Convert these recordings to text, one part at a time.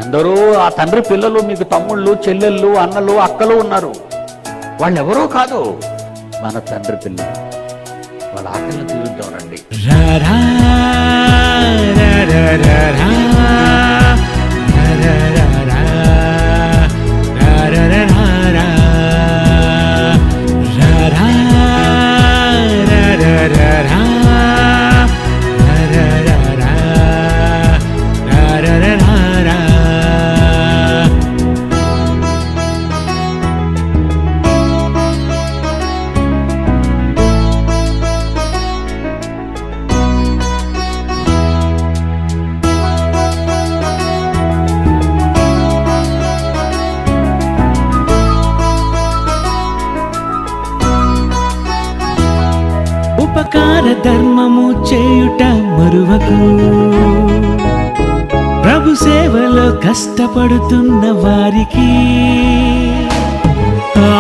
ఎందరో ఆ తండ్రి పిల్లలు మీకు తమ్ముళ్ళు, చెల్లెళ్ళు, అన్నలు, అక్కలు ఉన్నారు. వాళ్ళెవరో కాదు, మన తండ్రి పిల్లలు. వాళ్ళ ఆకలిని తీరుద్దాం రండి. ఉపకార ధర్మము చేయుట మరువకు, ప్రభు సేవలో కష్టపడుతున్న వారికి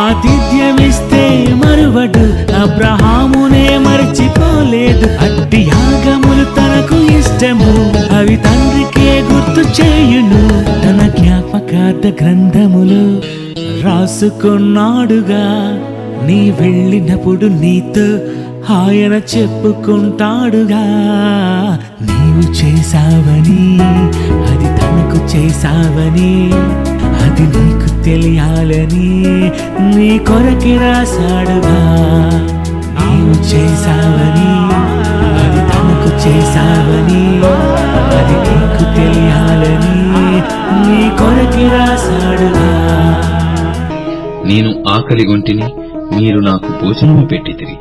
ఆతిథ్యమిస్తే మరువడు. అబ్రహామునే మరచిపోలేదు, అట్టి యాగములు తనకు ఇష్టము, అవి తండ్రికే గుర్తు చేయును. తన జ్ఞాపకార్థ గ్రంథములు రాసుకున్నాడుగా, నీ వెళ్ళినప్పుడు నీతో ఆయన చెప్పుకుంటాడుగా. నీవు చేశావని, అది తనకు చేశావని, అది నీకు తెలియాలని నీ కొరకి రాశాడుగా. నీవు చేశావని, అది తనకు చేశావని, అది నీకు తెలియాలని నీ కొరకి రాశాడుగా. నేను ఆకలిగొంటిని, మీరు నాకు భోజనము పెట్టితిరి.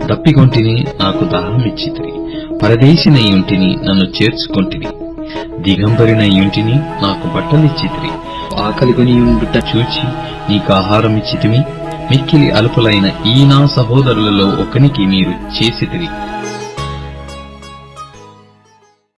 దప్పిగొంటిని, నాకు దాహమిచ్చితిరి. పరదేశినయ్యుంటిని, నన్ను చేర్చుకొంటిని. దిగంబరినయ్యుంటిని, నాకు బట్టలిచ్చితిరి. ఆకలిగొనియుండుట చూచి నీకు ఆహారమిచ్చితిమి. మిక్కిలి అల్పులైన ఈ నా సహోదరులలో ఒకనికి మీరు చేసితిరి.